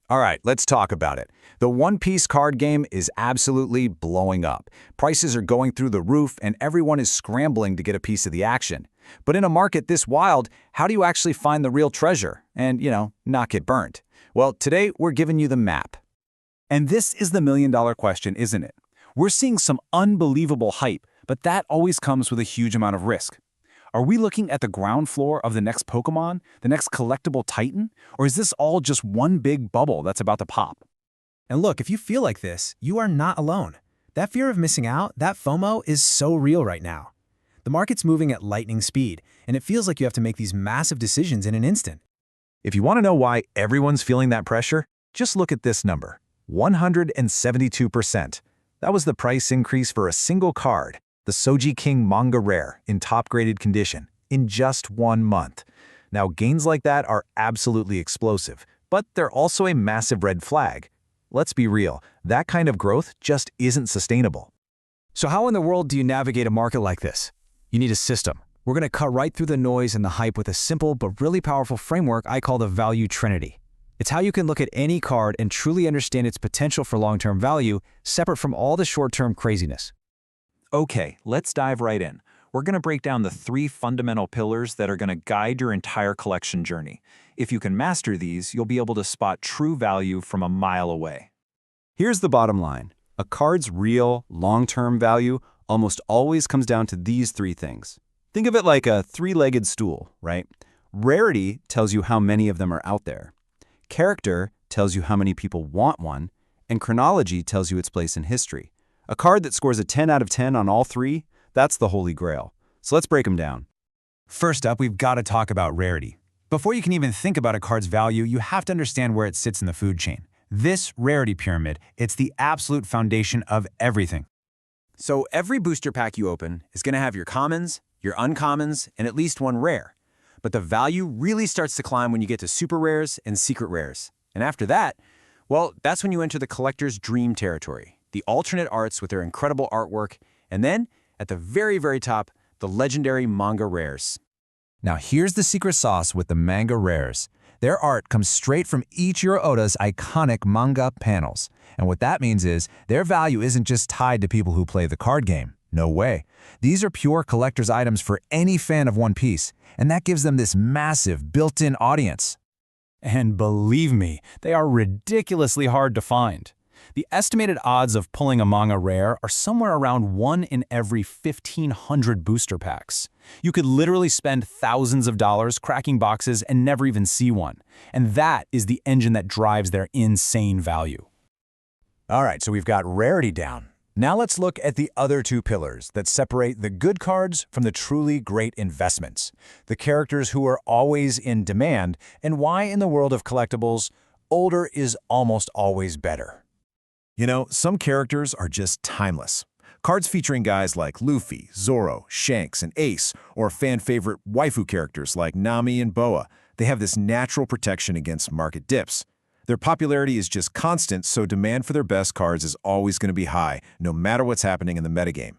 All right, let's talk about it. The One Piece card game is absolutely blowing up. Prices are going through the roof, and everyone is scrambling to get a piece of the action. But in a market this wild, how do you actually find the real treasure and, not get burnt? Well, today we're giving you the map. And this is the million-dollar question, isn't it? We're seeing some unbelievable hype, but that always comes with a huge amount of risk. Are we looking at the ground floor of the next Pokemon, the next collectible Titan, or is this all just one big bubble that's about to pop? And look, if you feel like this, you are not alone. That fear of missing out, that FOMO, is so real right now. The market's moving at lightning speed, and it feels like you have to make these massive decisions in an instant. If you want to know why everyone's feeling that pressure, just look at this number, 172%. That was the price increase for a single card, the Soji King Manga Rare, in top-graded condition, in just 1 month. Now, gains like that are absolutely explosive, but they're also a massive red flag. Let's be real, that kind of growth just isn't sustainable. So how in the world do you navigate a market like this? You need a system. We're going to cut right through the noise and the hype with a simple but really powerful framework I call the Value Trinity. It's how you can look at any card and truly understand its potential for long-term value, separate from all the short-term craziness. Okay, let's dive right in. We're going to break down the 3 fundamental pillars that are going to guide your entire collection journey. If you can master these, you'll be able to spot true value from a mile away. Here's the bottom line. A card's real, long-term value almost always comes down to these 3 things. Think of it like a 3-legged stool, right? Rarity tells you how many of them are out there. Character tells you how many people want one, and chronology tells you its place in history. A card that scores a 10 out of 10 on all 3, that's the holy grail. So let's break them down. First up, we've got to talk about rarity. Before you can even think about a card's value, you have to understand where it sits in the food chain. This rarity pyramid, it's the absolute foundation of everything. So every booster pack you open is going to have your commons, your uncommons, and at least one rare. But the value really starts to climb when you get to super rares and secret rares. And after that, well, that's when you enter the collector's dream territory. The alternate arts with their incredible artwork, and then, at the very, very top, the legendary Manga Rares. Now here's the secret sauce with the Manga Rares. Their art comes straight from Ichiro Oda's iconic manga panels. And what that means is, their value isn't just tied to people who play the card game. No way. These are pure collector's items for any fan of One Piece, and that gives them this massive built-in audience. And believe me, they are ridiculously hard to find. The estimated odds of pulling a manga rare are somewhere around 1 in every 1,500 booster packs. You could literally spend thousands of dollars cracking boxes and never even see one. And that is the engine that drives their insane value. All right, so we've got rarity down. Now let's look at the other 2 pillars that separate the good cards from the truly great investments. The characters who are always in demand, and why in the world of collectibles, older is almost always better. Some characters are just timeless. Cards featuring guys like Luffy, Zoro, Shanks, and Ace, or fan-favorite waifu characters like Nami and Boa, they have this natural protection against market dips. Their popularity is just constant, so demand for their best cards is always going to be high, no matter what's happening in the metagame.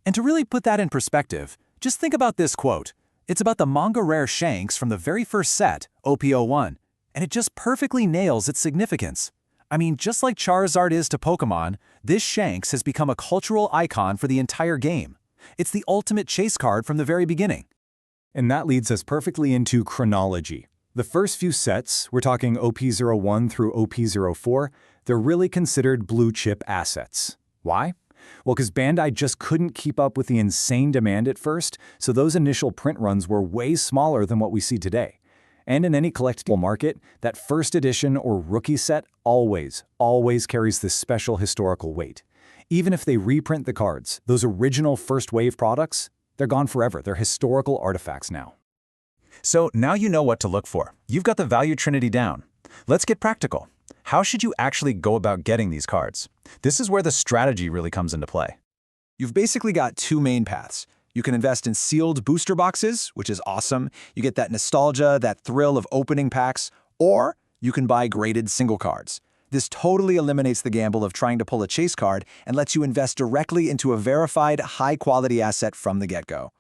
And to really put that in perspective, just think about this quote. It's about the Manga Rare Shanks from the very first set, OP01, and it just perfectly nails its significance. I mean, just like Charizard is to Pokemon, this Shanks has become a cultural icon for the entire game. It's the ultimate chase card from the very beginning. And that leads us perfectly into chronology. The first few sets, we're talking OP01 through OP04, they're really considered blue-chip assets. Why? Well, because Bandai just couldn't keep up with the insane demand at first, so those initial print runs were way smaller than what we see today. And in any collectible market, that first edition or rookie set always carries this special historical weight. Even if they reprint the cards, those original first-wave products, they're gone forever. They're historical artifacts now. So now you know what to look for. You've got the Value Trinity down. Let's get practical. How should you actually go about getting these cards? This is where the strategy really comes into play. You've basically got 2 main paths. You can invest in sealed booster boxes, which is awesome. You get that nostalgia, that thrill of opening packs, or you can buy graded single cards. This totally eliminates the gamble of trying to pull a chase card and lets you invest directly into a verified, high-quality asset from the get-go.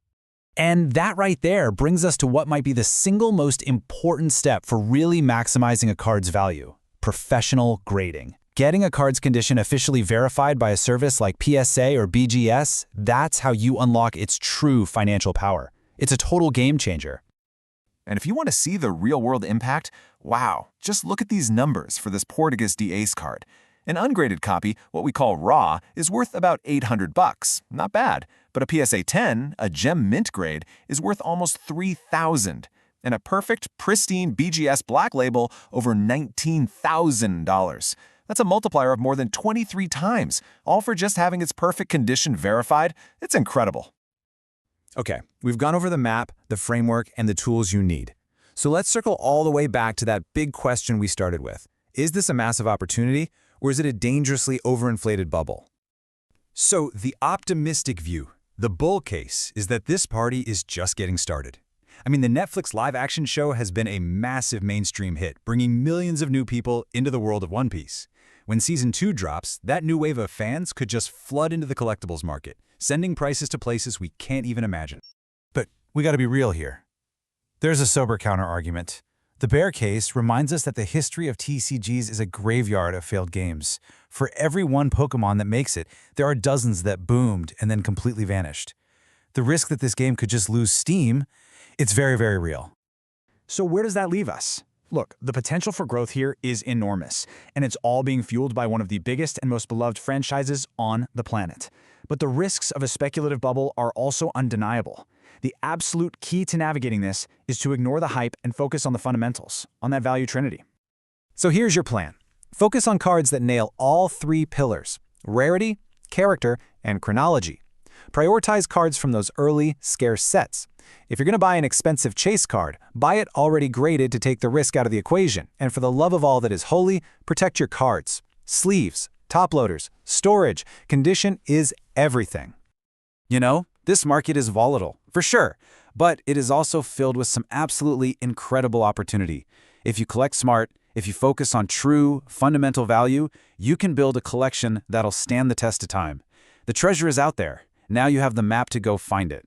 And that right there brings us to what might be the single most important step for really maximizing a card's value: professional grading. Getting a card's condition officially verified by a service like PSA or BGS, that's how you unlock its true financial power. It's a total game changer. And if you want to see the real-world impact, wow, just look at these numbers for this Portuguese de Ace card. An ungraded copy, what we call raw, is worth about $800. Not bad. But a PSA 10, a gem mint grade, is worth almost $3,000. And a perfect, pristine BGS black label over $19,000. That's a multiplier of more than 23 times, all for just having its perfect condition verified. It's incredible. Okay, we've gone over the map, the framework, and the tools you need. So let's circle all the way back to that big question we started with. Is this a massive opportunity, or is it a dangerously overinflated bubble? So the optimistic view, the bull case, is that this party is just getting started. I mean, the Netflix live-action show has been a massive mainstream hit, bringing millions of new people into the world of One Piece. When Season 2 drops, that new wave of fans could just flood into the collectibles market, sending prices to places we can't even imagine. But we gotta be real here. There's a sober counter-argument. The bear case reminds us that the history of TCGs is a graveyard of failed games. For every one Pokemon that makes it, there are dozens that boomed and then completely vanished. The risk that this game could just lose steam, it's very, very real. So where does that leave us? Look, the potential for growth here is enormous, and it's all being fueled by one of the biggest and most beloved franchises on the planet. But the risks of a speculative bubble are also undeniable. The absolute key to navigating this is to ignore the hype and focus on the fundamentals, on that value trinity. So here's your plan. Focus on cards that nail all three pillars: rarity, character, and chronology. Prioritize cards from those early, scarce sets. If you're going to buy an expensive chase card, buy it already graded to take the risk out of the equation. And for the love of all that is holy, protect your cards. Sleeves, top loaders, storage, condition is everything. You know, this market is volatile, for sure, but it is also filled with some absolutely incredible opportunity. If you collect smart, if you focus on true, fundamental value, you can build a collection that'll stand the test of time. The treasure is out there. Now you have the map to go find it.